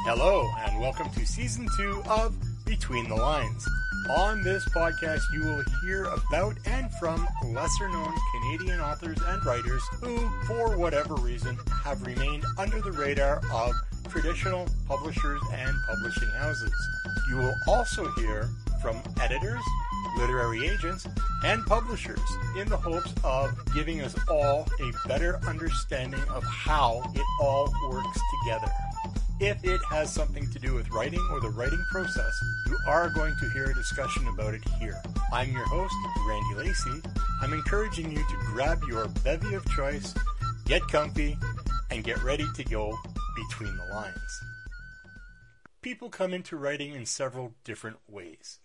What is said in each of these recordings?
Hello, and welcome to Season 2 of Between the Lines. On this podcast, you will hear about and from lesser-known Canadian authors and writers who, for whatever reason, have remained under the radar of traditional publishers and publishing houses. You will also hear from editors, literary agents, and publishers in the hopes of giving us all a better understanding of how it all works together. If it has something to do with writing or the writing process, you are going to hear a discussion about it here. I'm your host, Randy Lacey. I'm encouraging you to grab your bevy of choice, get comfy, and get ready to go between the lines. People come into writing in several different ways.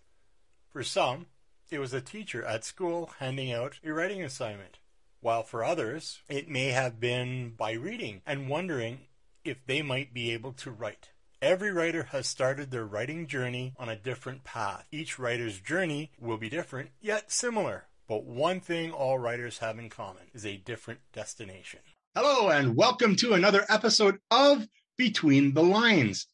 For some, it was a teacher at school handing out a writing assignment, while for others, it may have been by reading and wondering if they might be able to write. Every writer has started their writing journey on a different path. Each writer's journey will be different, yet similar. But one thing all writers have in common is a different destination. Hello, and welcome to another episode of Between the Lines.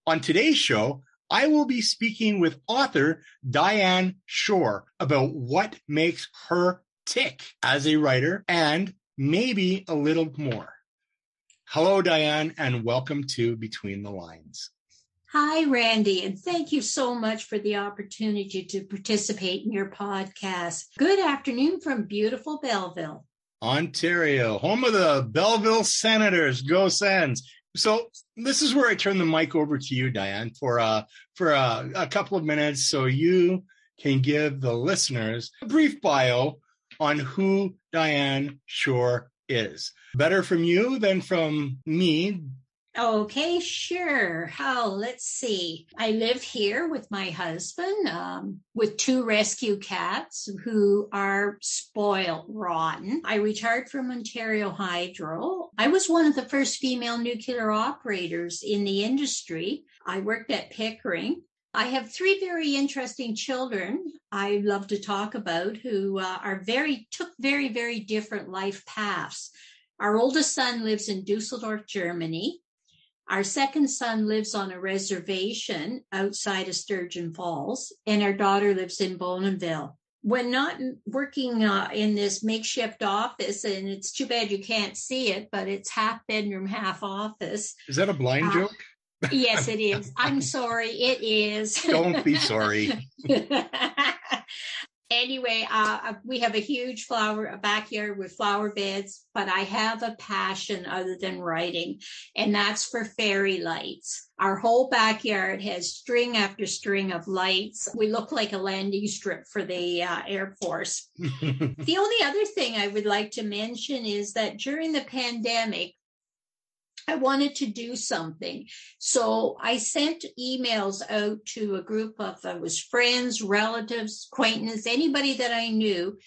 On today's show, I will be speaking with author Diane Shore about what makes her tick as a writer and maybe a little more. Hello, Diane, and welcome to Between the Lines. Hi, Randy, and thank you so much for the opportunity to participate in your podcast. Good afternoon from beautiful Belleville, Ontario, home of the Belleville Senators. Go Sens. So this is where I turn the mic over to you, Diane, for a couple of minutes so you can give the listeners a brief bio on who Diane Shore is. Better from you than from me. Okay, sure. Let's see. I live here with my husband, with 2 rescue cats who are spoiled rotten. I retired from Ontario Hydro. I was one of the first female nuclear operators in the industry. I worked at Pickering. I have 3 very interesting children I love to talk about who took very, very different life paths. Our oldest son lives in Dusseldorf, Germany. Our second son lives on a reservation outside of Sturgeon Falls, and our daughter lives in Bonneville. When not working in this makeshift office, and it's too bad you can't see it, but it's half bedroom, half office. Is that a blind joke? Yes, it is. I'm sorry, it is. Don't be sorry. Anyway, we have a huge backyard with flower beds, but I have a passion other than writing, and that's for fairy lights. Our whole backyard has string after string of lights. We look like a landing strip for the Air Force. The only other thing I would like to mention is that during the pandemic, I wanted to do something. So I sent emails out to a group of friends, relatives, acquaintances, anybody that I knew.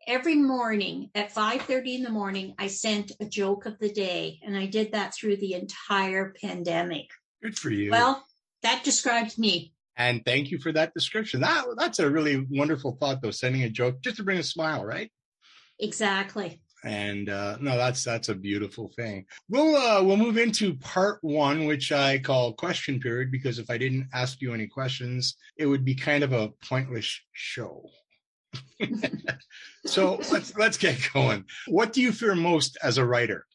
Every morning at 5:30 in the morning, I sent a joke of the day. And I did that through the entire pandemic. Good for you. Well, that describes me. And thank you for that description. That's a really wonderful thought, though, sending a joke just to bring a smile, right? Exactly. And no, that's a beautiful thing. We'll move into part 1, which I call question period, because if I didn't ask you any questions, it would be kind of a pointless show. So let's get going. What do you fear most as a writer?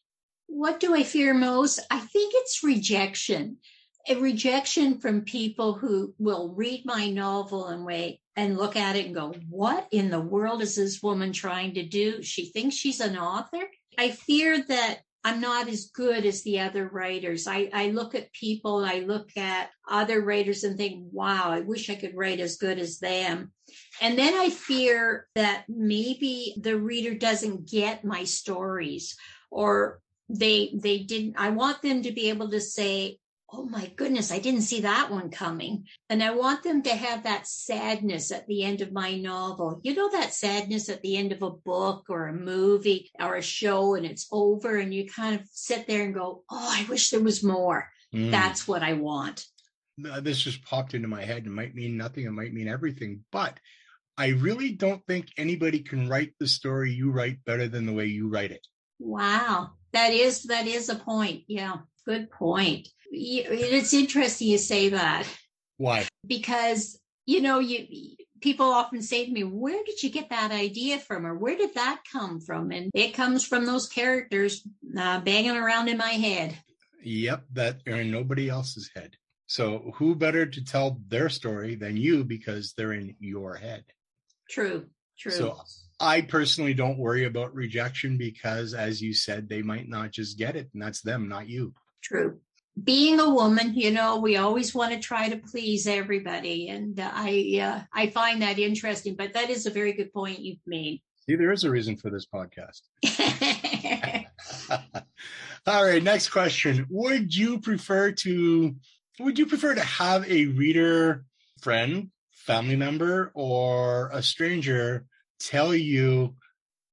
What do I fear most? I think it's rejection. A rejection from people who will read my novel and look at it and go, what in the world is this woman trying to do? She thinks she's an author. I fear that I'm not as good as the other writers. I look at people, I look at other writers and think, wow, I wish I could write as good as them. And then I fear that maybe the reader doesn't get my stories, or they didn't. I want them to be able to say, oh my goodness, I didn't see that one coming. And I want them to have that sadness at the end of my novel. You know, that sadness at the end of a book or a movie or a show, and it's over and you kind of sit there and go, oh, I wish there was more. That's what I want. This just popped into my head. It might mean nothing. It might mean everything. But I really don't think anybody can write the story you write better than the way you write it. Wow. That is a point. Yeah. Good point. It's interesting you say that. Why? Because, people often say to me, where did you get that idea from? Or where did that come from? And it comes from those characters banging around in my head. Yep, that are in nobody else's head. So who better to tell their story than you, because they're in your head? True. So I personally don't worry about rejection because, as you said, they might not just get it, and that's them, not you. True. Being a woman, we always want to try to please everybody. And I find that interesting, but that is a very good point you've made. See, there is a reason for this podcast. All right, next question. Would you prefer to have a reader friend, family member, or a stranger tell you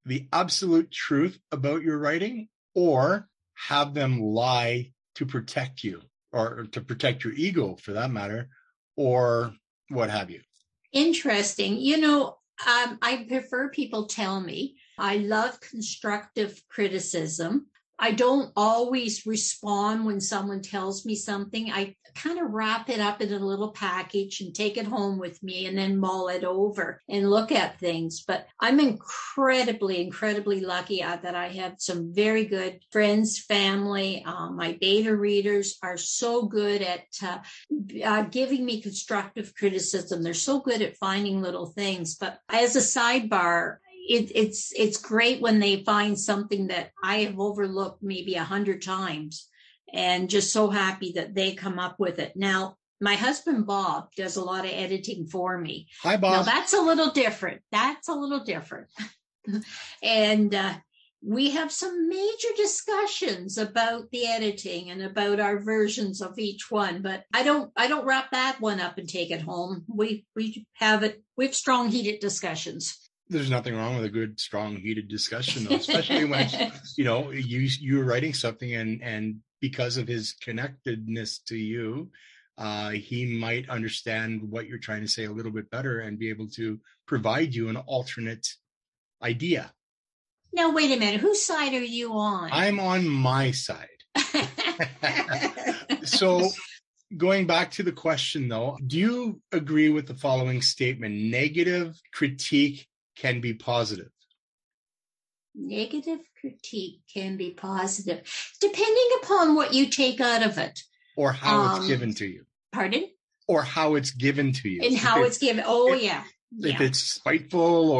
the absolute truth about your writing, or have them lie to protect you, or to protect your ego for that matter, or what have you? Interesting. I prefer people tell me. I love constructive criticism. I don't always respond when someone tells me something. I kind of wrap it up in a little package and take it home with me and then mull it over and look at things. But I'm incredibly, incredibly lucky that I have some very good friends, family. My beta readers are so good at giving me constructive criticism. They're so good at finding little things. But as a sidebar, it's great when they find something that I have overlooked maybe 100 times, and just so happy that they come up with it. Now, my husband, Bob, does a lot of editing for me. Hi, Bob. Now, that's a little different. And we have some major discussions about the editing and about our versions of each one, but I don't wrap that one up and take it home. We have strong, heated discussions. There's nothing wrong with a good, strong, heated discussion, though, especially when, you're writing something and because of his connectedness to you, he might understand what you're trying to say a little bit better and be able to provide you an alternate idea. Now, wait a minute. Whose side are you on? I'm on my side. So going back to the question, though, do you agree with the following statement? Negative critique can be positive. Negative critique can be positive, depending upon what you take out of it. Or how it's given to you. Pardon? Or how it's given to you. And how it's given. Oh, yeah. If it's spiteful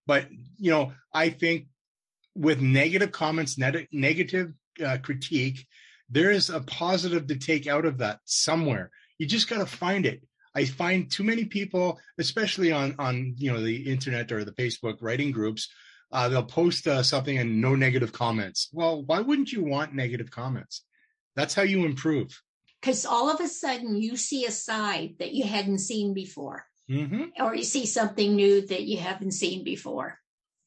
but, I think with negative comments, negative critique, there is a positive to take out of that somewhere. You just got to find it. I find too many people, especially on the internet or the Facebook writing groups, they'll post something and no negative comments. Well, why wouldn't you want negative comments? That's how you improve. Because all of a sudden you see a side that you hadn't seen before, or you see something new that you haven't seen before.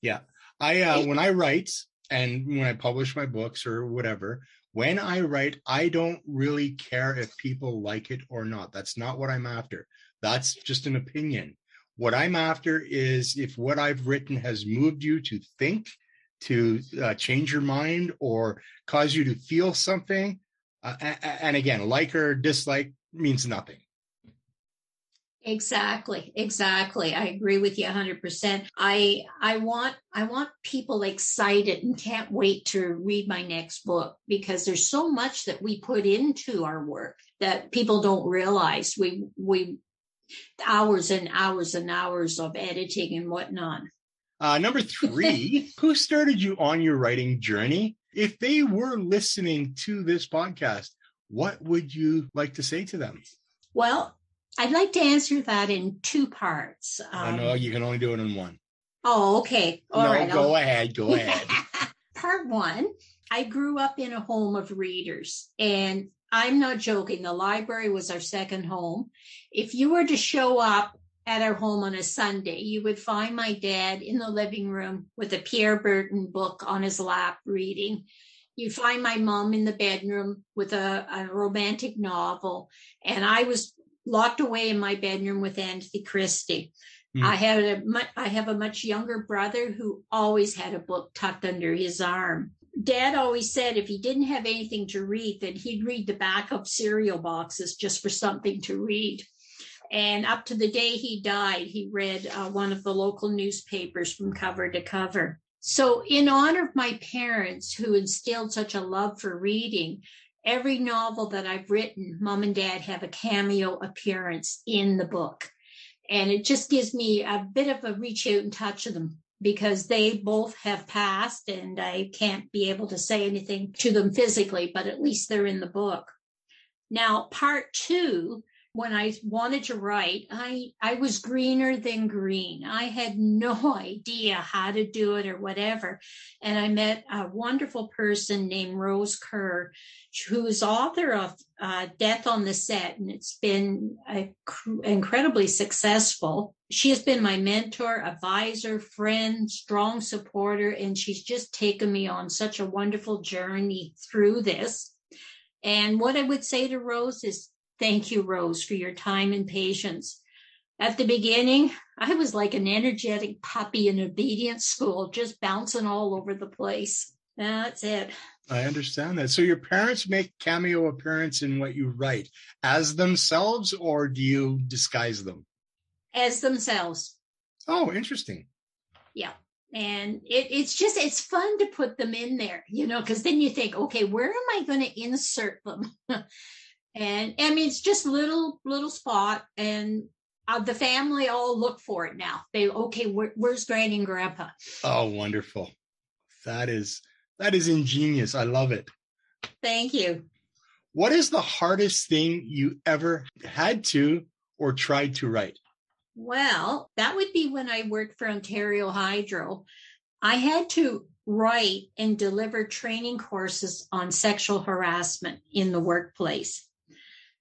Yeah, when I write and when I publish my books or whatever. When I write, I don't really care if people like it or not. That's not what I'm after. That's just an opinion. What I'm after is if what I've written has moved you to think, to change your mind, or cause you to feel something. And again, like or dislike means nothing. Exactly. I agree with you 100%. I want people excited and can't wait to read my next book, because there's so much that we put into our work that people don't realize. We hours and hours and hours of editing and whatnot. Number 3, who started you on your writing journey? If they were listening to this podcast, what would you like to say to them? Well, I'd like to answer that in 2 parts. No, you can only do it in one. Oh, okay. All right. Go ahead. Part 1, I grew up in a home of readers, and I'm not joking. The library was our second home. If you were to show up at our home on a Sunday, you would find my dad in the living room with a Pierre Berton book on his lap reading. You'd find my mom in the bedroom with a romantic novel, and I was locked away in my bedroom with Agatha Christie. I have a much younger brother who always had a book tucked under his arm. Dad always said if he didn't have anything to read, then he'd read the back of cereal boxes just for something to read. And up to the day he died, he read one of the local newspapers from cover to cover. So in honor of my parents who instilled such a love for reading, every novel that I've written, Mom and Dad have a cameo appearance in the book. And it just gives me a bit of a reach out and touch of them, because they both have passed and I can't be able to say anything to them physically, but at least they're in the book. Now, part 2, when I wanted to write, I was greener than green. I had no idea how to do it or whatever. And I met a wonderful person named Rose Kerr, who's author of Death on the Set, and it's been incredibly successful. She has been my mentor, advisor, friend, strong supporter, and she's just taken me on such a wonderful journey through this. And what I would say to Rose is, thank you, Rose, for your time and patience. At the beginning, I was like an energetic puppy in obedience school, just bouncing all over the place. That's it. I understand that. So your parents make cameo appearance in what you write as themselves, or do you disguise them? As themselves. Oh, interesting. Yeah. And it's fun to put them in there, because then you think, okay, where am I going to insert them? And I mean, it's just little spot, and the family all look for it now. Where's Granny and Grandpa? Oh, wonderful. That is ingenious. I love it. Thank you. What is the hardest thing you ever had to or tried to write? Well, that would be when I worked for Ontario Hydro. I had to write and deliver training courses on sexual harassment in the workplace.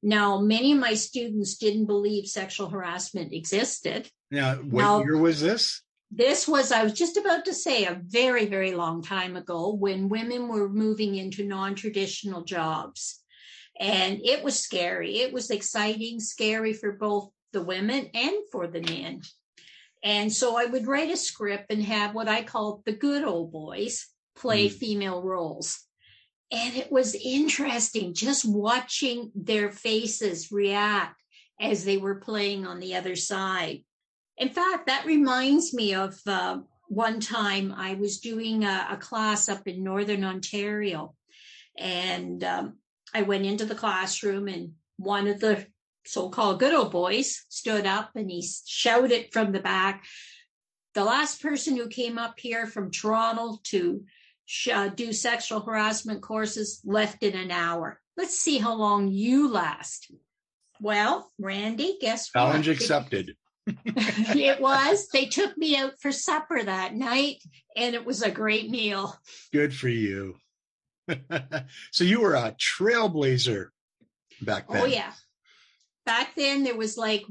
Now, many of my students didn't believe sexual harassment existed. Now, what year was this? This was, I was just about to say, a very, very long time ago, when women were moving into non-traditional jobs. And it was scary. It was exciting, scary for both the women and for the men. And so I would write a script and have what I call the good old boys play female roles. And it was interesting just watching their faces react as they were playing on the other side. In fact, that reminds me of one time I was doing a class up in Northern Ontario. And I went into the classroom, and one of the so-called good old boys stood up and he shouted from the back, "The last person who came up here from Toronto to do sexual harassment courses left in an hour. Let's see how long you last." Well, Randy, guess what? Challenge accepted. It was. They took me out for supper that night, and it was a great meal. Good for you. So you were a trailblazer back then. Oh, yeah. Back then, there was like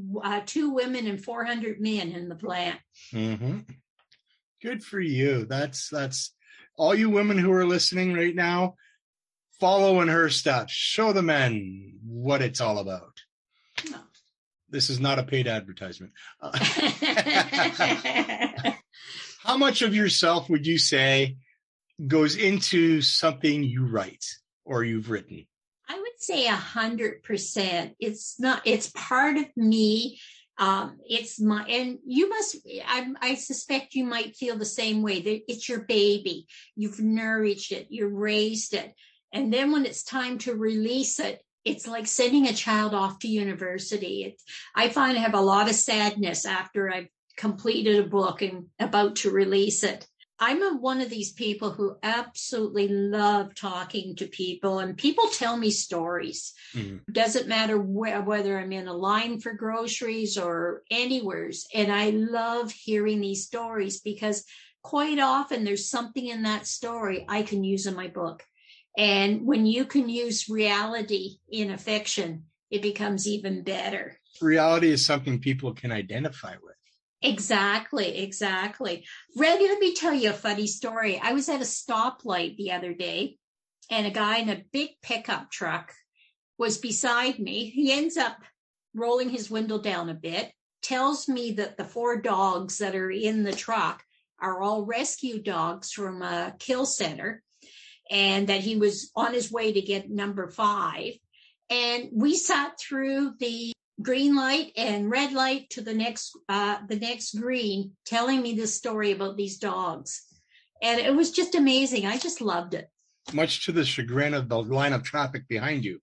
2 women and 400 men in the plant. Mm-hmm. Good for you. That's all you women who are listening right now, follow in her steps. Show the men what it's all about. No. This is not a paid advertisement. How much of yourself would you say goes into something you write or you've written? I would say 100%. It's part of me. It's my, and you must, I suspect you might feel the same way. It's your baby. You've nourished it. You raised it. And then when it's time to release it, it's like sending a child off to university. I find I have a lot of sadness after I've completed a book and about to release it. I'm one of these people who absolutely love talking to people, and people tell me stories. Mm-hmm. Doesn't matter whether I'm in a line for groceries or anywheres. And I love hearing these stories because quite often there's something in that story I can use in my book. And when you can use reality in a fiction, it becomes even better. Reality is something people can identify with. Exactly. Randy, let me tell you a funny story. I was at a stoplight the other day, and a guy in a big pickup truck was beside me. He ends up rolling his window down a bit, tells me that the 4 dogs that are in the truck are all rescue dogs from a kill center. and that he was on his way to get number 5. And we sat through the green light and red light to the next green, telling me this story about these dogs. And it was just amazing. I just loved it. Much to the chagrin of the line of traffic behind you.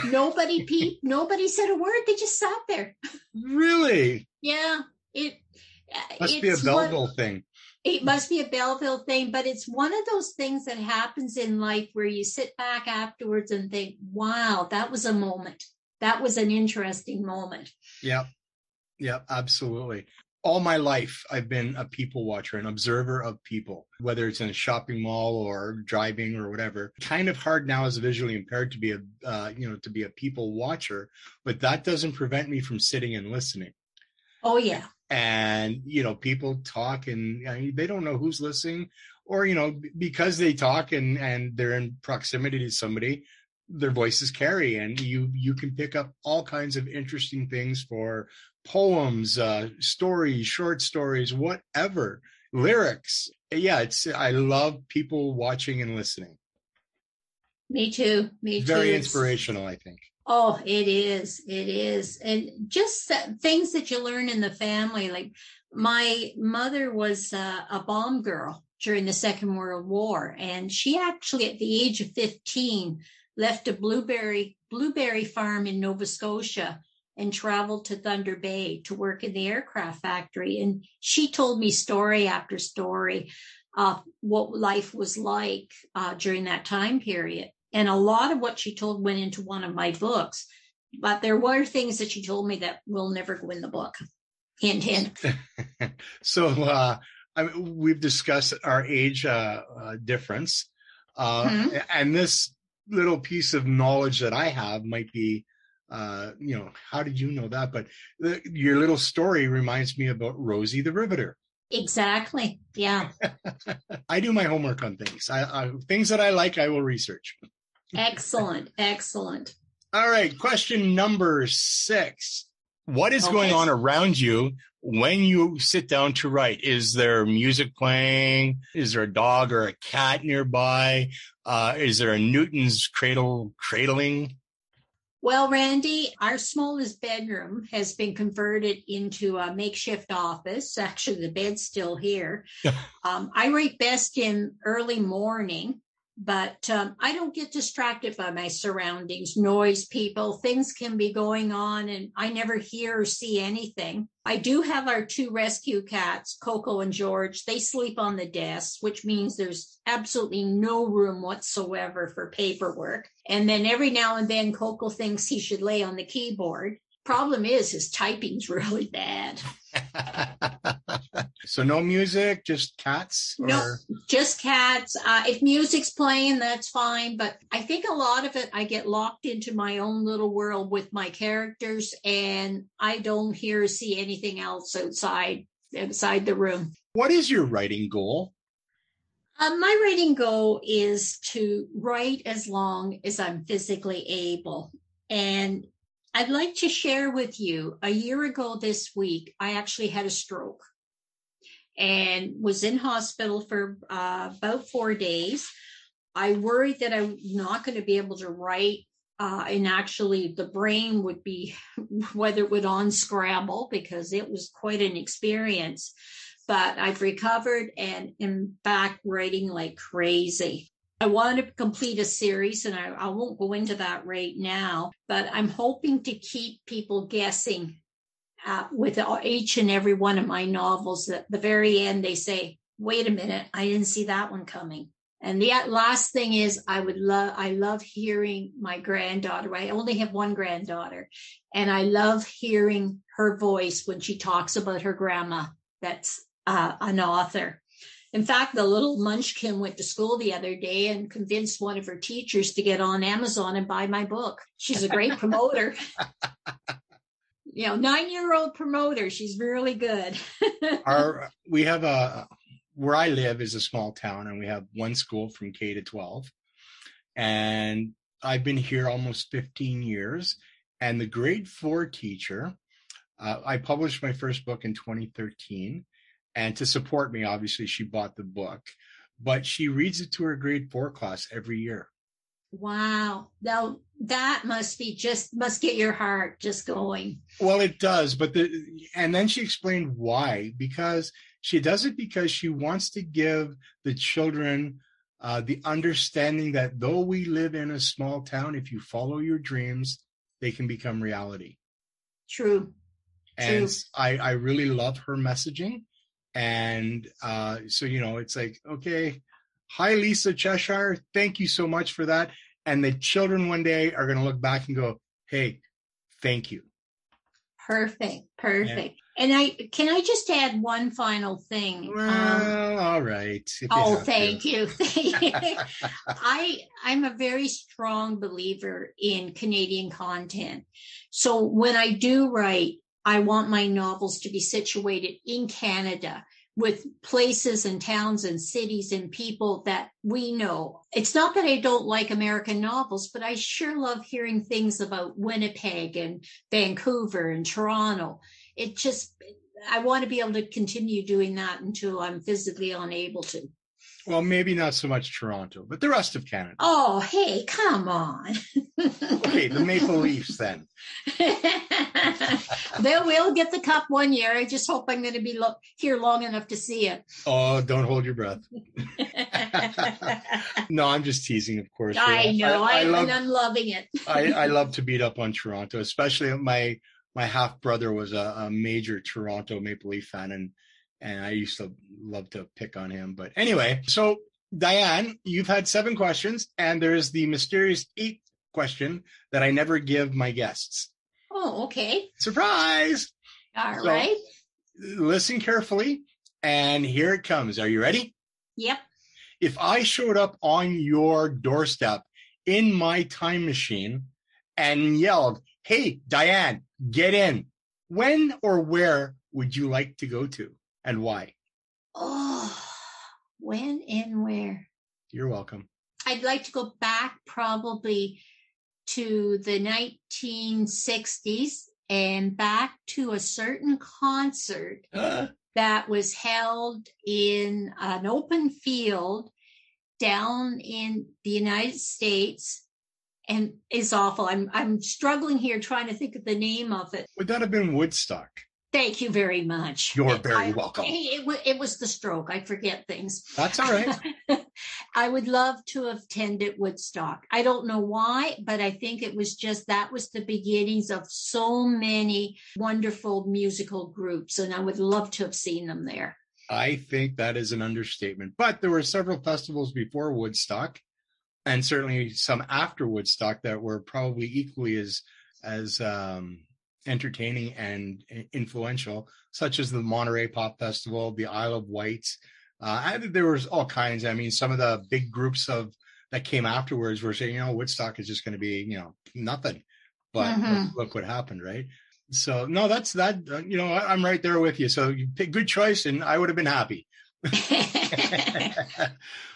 Nobody peeped. Nobody said a word. They just sat there. Really? Yeah. It must be a Belleville thing. It must be a Belleville thing, but it's one of those things that happens in life where you sit back afterwards and think, wow, that was a moment. That was an interesting moment. Yeah, absolutely. All my life, I've been a people watcher, an observer of people, whether it's in a shopping mall or driving or whatever. Kind of hard now as a visually impaired to be a people watcher, but that doesn't prevent me from sitting and listening. Oh, yeah. And, people talk and they don't know who's listening, or, because they talk and they're in proximity to somebody, their voices carry, and you can pick up all kinds of interesting things for poems, stories, short stories, whatever, lyrics. Yeah, I love people watching and listening. Me too. Very inspirational, I think. Oh, it is. And just things that you learn in the family. Like my mother was a bomb girl during the Second World War. And she actually, at the age of 15, left a blueberry farm in Nova Scotia and traveled to Thunder Bay to work in the aircraft factory. And she told me story after story of what life was like during that time period. And a lot of what she told went into one of my books. But there were things that she told me that will never go in the book. Hint, hint. So we've discussed our age difference. And this little piece of knowledge that I have might be, how did you know that? But your little story reminds me about Rosie the Riveter. Exactly. Yeah. I do my homework on things. Things that I like, I will research. Excellent. All right. Question number 6. What is going on around you when you sit down to write? Is there music playing? Is there a dog or a cat nearby? Is there a Newton's cradling? Well, Randy, our smallest bedroom has been converted into a makeshift office. Actually, the bed's still here. I write best in early morning, but I don't get distracted by my surroundings, noise, people, things can be going on, and I never hear or see anything. I do have our 2 rescue cats, Coco and George. They sleep on the desk, which means there's absolutely no room whatsoever for paperwork. And then every now and then, Coco thinks he should lay on the keyboard. Problem is, his typing's really bad. So no music, just cats? No, just cats. If music's playing, that's fine. But I think a lot of it, I get locked into my own little world with my characters, and I don't hear or see anything else outside the room. What is your writing goal? My writing goal is to write as long as I'm physically able. And I'd like to share with you, a year ago this week, I actually had a stroke and was in hospital for about 4 days. I worried that I'm not going to be able to write, and actually the brain would be, whether it would unscramble, because it was quite an experience. But I've recovered and am back writing like crazy. I want to complete a series, and I won't go into that right now, but I'm hoping to keep people guessing with each and every one of my novels. At the very end, they say, wait a minute, I didn't see that one coming. And the last thing is, I love hearing my granddaughter. I only have one granddaughter, and I love hearing her voice when she talks about her grandma that's an author. In fact, the little munchkin went to school the other day and convinced one of her teachers to get on Amazon and buy my book. She's a great promoter. 9-year-old promoter. She's really good. We have where I live is a small town, and we have one school from K to 12. And I've been here almost 15 years. And the grade 4 teacher, I published my first book in 2013. And to support me, obviously, she bought the book. but she reads it to her grade 4 class every year. Wow. Now that must get your heart just going. Well, it does, and then she explained why, because she does it because she wants to give the children the understanding that though we live in a small town, if you follow your dreams, they can become reality. True. And I really love her messaging. And so, it's like, okay, hi, Lisa Cheshire. Thank you so much for that. And the children one day are going to look back and go, hey, thank you. Perfect. Yeah. And can I just add one final thing? Well, all right. Thank you. I'm a very strong believer in Canadian content. So when I do write, I want my novels to be situated in Canada with places and towns and cities and people that we know. It's not that I don't like American novels, but I sure love hearing things about Winnipeg and Vancouver and Toronto. I want to be able to continue doing that until I'm physically unable to. Well, maybe not so much Toronto, but the rest of Canada. Oh, hey, come on. Okay, the Maple Leafs then. They will get the cup one year. I just hope I'm going to be here long enough to see it. Oh, don't hold your breath. No, I'm just teasing, of course. I know. I'm loving it. I love to beat up on Toronto, especially my half brother was a major Toronto Maple Leaf fan, and I used to love to pick on him. But anyway, so Diane, you've had 7 questions, and there's the mysterious 8th question that I never give my guests. Oh, okay. Surprise! All right. Listen carefully, and here it comes. Are you ready? Yep. If I showed up on your doorstep in my time machine and yelled, hey, Diane, get in, when or where would you like to go to, and why? Oh, when and where? You're welcome. I'd like to go back probably to the 1960s and back to a certain concert that was held in an open field down in the United States. And it's awful. I'm struggling here trying to think of the name of it. Would that have been Woodstock? Thank you very much. You're very welcome. It was the stroke. I forget things. That's all right. I would love to have attended Woodstock. I don't know why, but I think it was that was the beginnings of so many wonderful musical groups, and I would love to have seen them there. I think that is an understatement. But there were several festivals before Woodstock, and certainly some after Woodstock that were probably equally as entertaining and influential, such as the Monterey Pop Festival, the Isle of Wight. There was all kinds. I mean, some of the big groups that came afterwards were saying, Woodstock is just going to be, nothing. But look what happened, right? So no, that's that. I'm right there with you. So you pick good choice, and I would have been happy.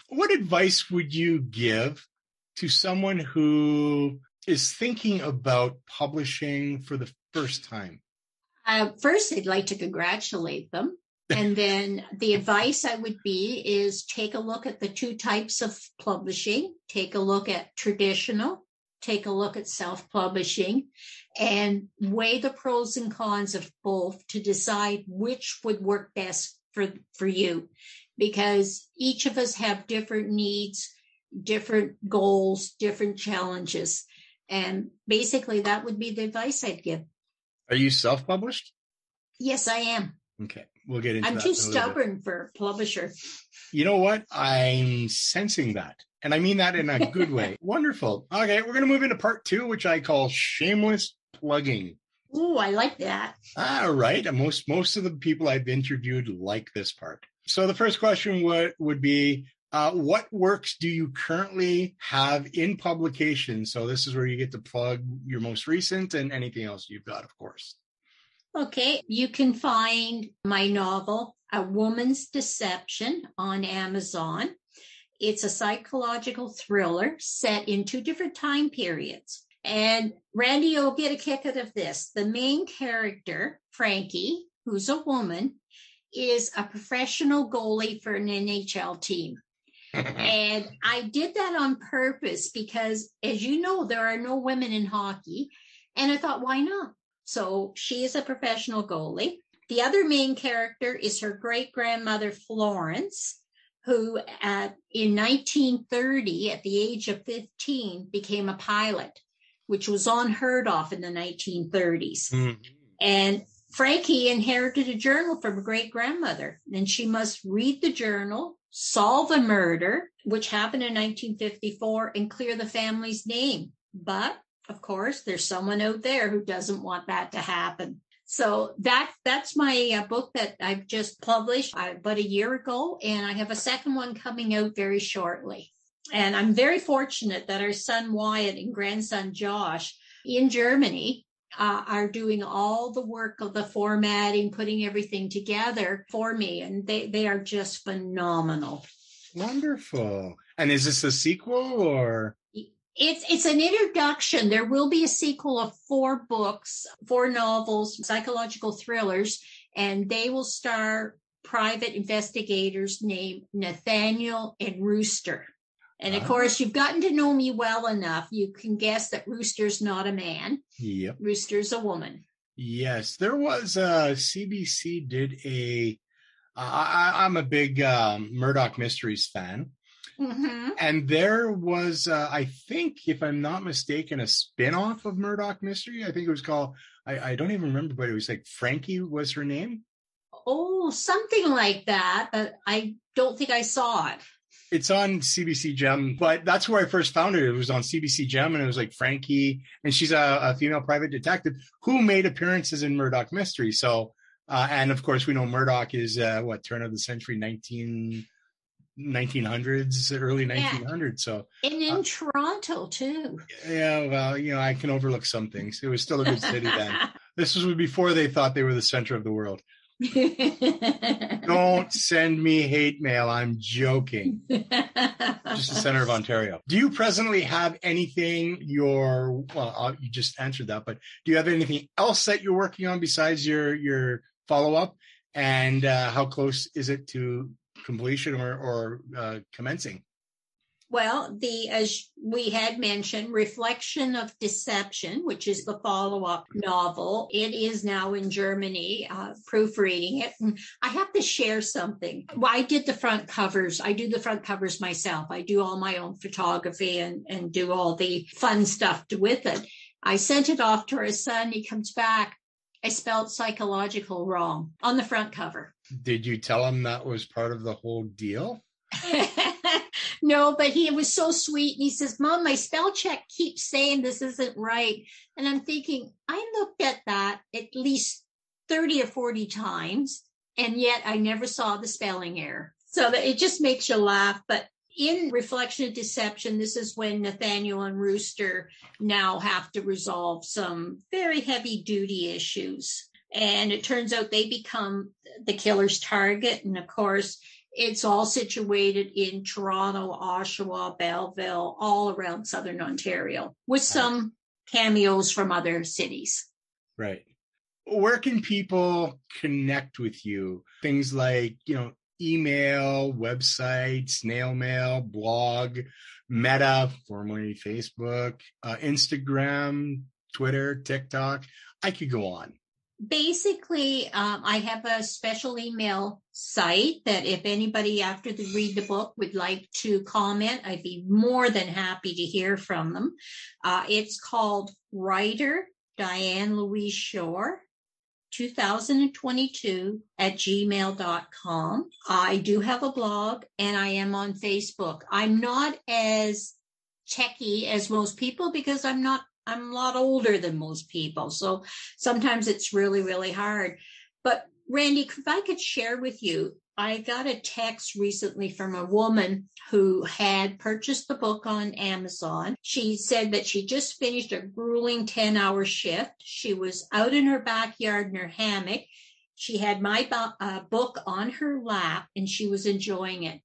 What advice would you give to someone who is thinking about publishing for the first time? First, I'd like to congratulate them. And then the advice I would be is take a look at the 2 types of publishing. Take a look at traditional, take a look at self-publishing, and weigh the pros and cons of both to decide which would work best for you. Because each of us have different needs, different goals, different challenges. And basically, that would be the advice I'd give. Are you self-published? Yes, I am. Okay, we'll get into that. I'm too stubborn for publisher. You know what? I'm sensing that. And I mean that in a good way. Wonderful. Okay, we're going to move into part 2, which I call shameless plugging. Ooh, I like that. All right. Most of the people I've interviewed like this part. So the first question would be, what works do you currently have in publication? So this is where you get to plug your most recent and anything else you've got, of course. Okay. You can find my novel, A Woman's Deception, on Amazon. It's a psychological thriller set in 2 different time periods. And Randy, you'll get a kick out of this. The main character, Frankie, who's a woman, is a professional goalie for an NHL team. And I did that on purpose because, as you know, there are no women in hockey. And I thought, why not? So she is a professional goalie. The other main character is her great-grandmother, Florence, who in 1930, at the age of 15, became a pilot, which was unheard of in the 1930s. Mm-hmm. And Frankie inherited a journal from her great-grandmother, and she must read the journal, solve a murder, which happened in 1954, and clear the family's name. But, of course, there's someone out there who doesn't want that to happen. So that's my book that I've just published about a year ago, and I have a second one coming out very shortly. And I'm very fortunate that our son Wyatt and grandson Josh in Germany are doing all the work of the formatting, putting everything together for me, and they are just phenomenal. Wonderful. And is this a sequel or? It's an introduction. There will be a sequel of 4 books, 4 novels, psychological thrillers, and they will star private investigators named Nathaniel and Rooster. And of course, you've gotten to know me well enough. You can guess that Rooster's not a man. Yep. Rooster's a woman. Yes, there was CBC did I'm a big Murdoch Mysteries fan. Mm-hmm. And there was, I think, if I'm not mistaken, a spin-off of Murdoch Mystery. I think it was called, I don't even remember, but it was like Frankie was her name. Oh, something like that. But I don't think I saw it. It's on CBC Gem, but that's where I first found it. It was on CBC Gem, and it was like Frankie, and she's a female private detective who made appearances in Murdoch Mystery. So, and of course, we know Murdoch is, turn of the century, 1900s, early 1900s. So, and in Toronto too. Yeah, well, I can overlook some things. It was still a good city then. This was before they thought they were the center of the world. Don't send me hate mail. I'm joking. Just the center of Ontario. Do you presently have anything you just answered that, but do you have anything else that you're working on besides your follow-up? And how close is it to completion or commencing? Well, as we had mentioned, Reflection of Deception, which is the follow-up novel, it is now in Germany, proofreading it. And I have to share something. Well, I did the front covers. I do the front covers myself. I do all my own photography and do all the fun stuff with it. I sent it off to our son. He comes back. I spelled psychological wrong on the front cover. Did you tell him that was part of the whole deal? No, but he was so sweet. And he says, Mom, my spell check keeps saying this isn't right. And I'm thinking, I looked at that at least 30 or 40 times, and yet I never saw the spelling error. So that it just makes you laugh. But in Reflection of Deception, this is when Nathaniel and Rooster now have to resolve some very heavy duty issues. And it turns out they become the killer's target. And of course, it's all situated in Toronto, Oshawa, Belleville, all around Southern Ontario, with some cameos from other cities. Right. Where can people connect with you? Things like, email, website, snail mail, blog, Meta, formerly Facebook, Instagram, Twitter, TikTok. I could go on. Basically, I have a special email site that if anybody after they read the book would like to comment, I'd be more than happy to hear from them. It's called Writer Diane Louise Shore 2022 @gmail.com. I do have a blog and I am on Facebook. I'm not as techie as most people because I'm a lot older than most people. So sometimes it's really, really hard. But Randy, if I could share with you, I got a text recently from a woman who had purchased the book on Amazon. She said that she just finished a grueling 10-hour shift. She was out in her backyard in her hammock. She had my book on her lap and she was enjoying it.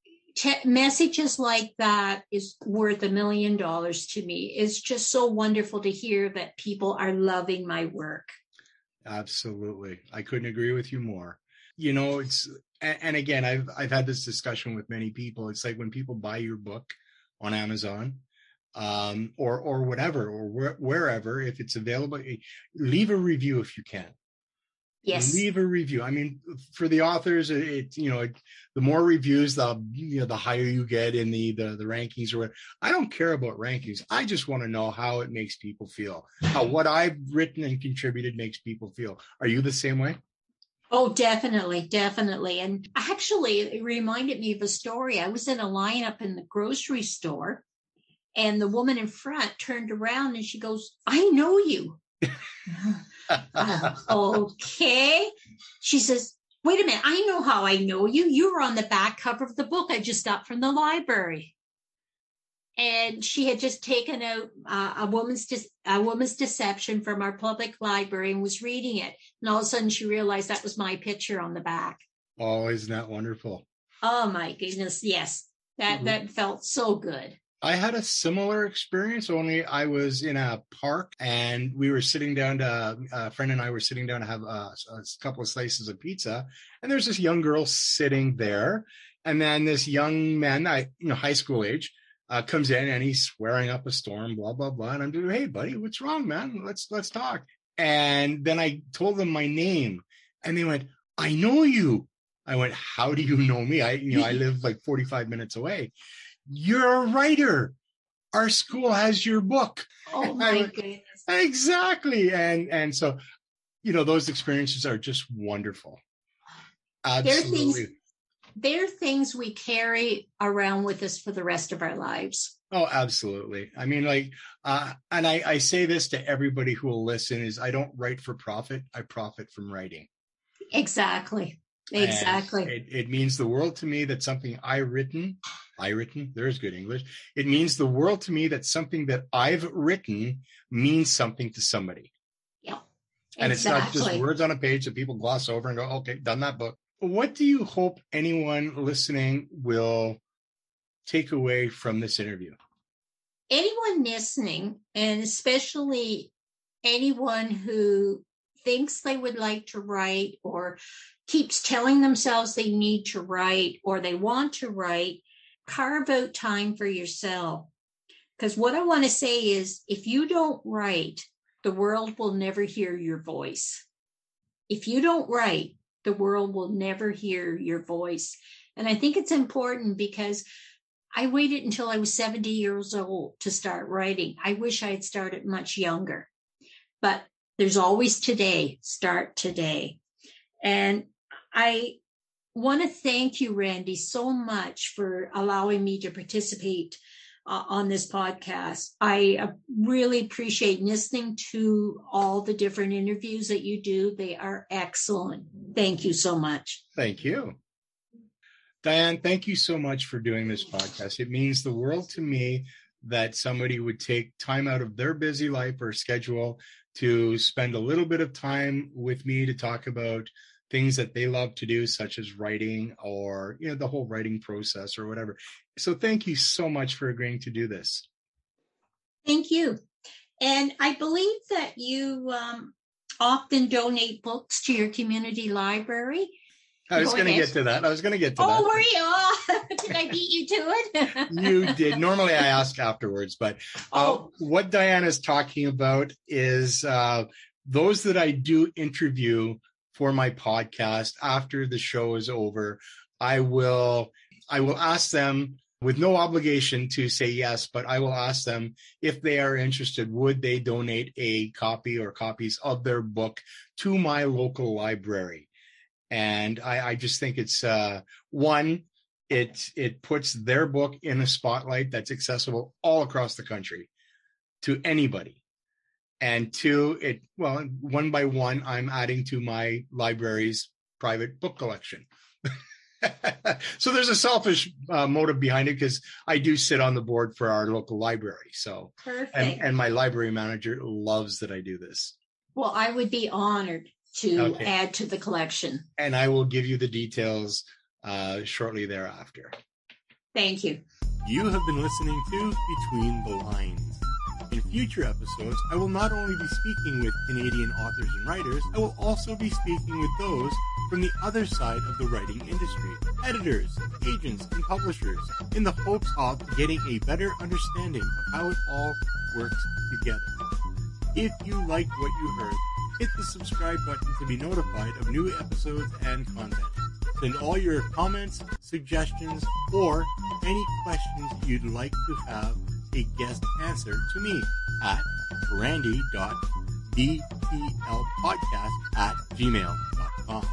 Messages like that is worth $1 million to me. It's just so wonderful to hear that people are loving my work. Absolutely. I couldn't agree with you more. and again, I've had this discussion with many people. It's like when people buy your book on Amazon, or whatever, or wherever, if it's available, leave a review if you can. Yes. Leave a review. I mean, for the authors, the more reviews, the higher you get in the rankings or whatever. I don't care about rankings. I just want to know how it makes people feel, how what I've written and contributed makes people feel. Are you the same way? Oh, definitely. And actually, it reminded me of a story. I was in a lineup in the grocery store, and the woman in front turned around and she goes, "I know you." Okay. She says, "Wait a minute. I know how I know you. You were on the back cover of the book I just got from the library." And she had just taken out a woman's deception from our public library and was reading it. And all of a sudden she realized that was my picture on the back. Oh, isn't that wonderful? Oh my goodness. Yes. That felt so good. I had a similar experience, only I was in a park and we were sitting down a friend and I were sitting down to have a couple of slices of pizza. And there's this young girl sitting there. And then this young man, high school age, comes in and he's swearing up a storm, blah, blah, blah. And I'm doing, "Hey, buddy, what's wrong, man? Let's talk." And then I told them my name and they went, "I know you." I went, "How do you know me? I live like 45 minutes away." "You're a writer. Our school has your book." Oh my goodness. Exactly. And so, those experiences are just wonderful. Absolutely. They're things we carry around with us for the rest of our lives. Oh, absolutely. I mean, and I say this to everybody who will listen, is I don't write for profit. I profit from writing. Exactly. It means the world to me that something I written, there's good English. It means the world to me that something that I've written means something to somebody. Yeah. And It's not just words on a page that people gloss over and go, "Okay, done that book." What do you hope anyone listening will take away from this interview? Anyone listening, and especially anyone who thinks they would like to write or keeps telling themselves they need to write or they want to write, carve out time for yourself. Because what I want to say is, if you don't write, the world will never hear your voice. If you don't write, the world will never hear your voice. And I think it's important because I waited until I was 70 years old to start writing. I wish I had started much younger. But there's always today. Start today. And I want to thank you, Randy, so much for allowing me to participate on this podcast. I really appreciate listening to all the different interviews that you do. They are excellent. Thank you so much. Thank you. Diane, thank you so much for doing this podcast. It means the world to me that somebody would take time out of their busy life or schedule to spend a little bit of time with me to talk about things that they love to do, such as writing or, the whole writing process or whatever. So thank you so much for agreeing to do this. Thank you. And I believe that you often donate books to your community library. I was going to get to that. Oh, were you? Oh, did I beat you to it? You did. Normally I ask afterwards, but what Diane is talking about is those that I do interview for my podcast after the show is over. I will ask them with no obligation to say yes, but I will ask them if they are interested, would they donate a copy or copies of their book to my local library? And I just think it's one, it puts their book in a spotlight that's accessible all across the country to anybody. And two, one by one, I'm adding to my library's private book collection. So there's a selfish motive behind it because I do sit on the board for our local library. So, perfect. And my library manager loves that I do this. Well, I would be honored to add to the collection. And I will give you the details shortly thereafter. Thank you. You have been listening to Between the Lines. In future episodes, I will not only be speaking with Canadian authors and writers, I will also be speaking with those from the other side of the writing industry, editors, agents, and publishers, in the hopes of getting a better understanding of how it all works together. If you liked what you heard, hit the subscribe button to be notified of new episodes and content. Send all your comments, suggestions, or any questions you'd like to have a guest answer to me at randy.btlpodcast@gmail.com.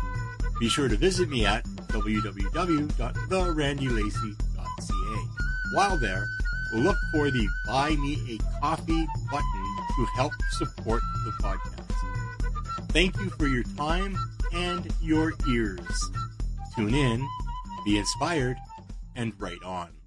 Be sure to visit me at www.therandylacey.ca. While there, look for the Buy Me a Coffee button to help support the podcast. Thank you for your time and your ears. Tune in, be inspired, and write on.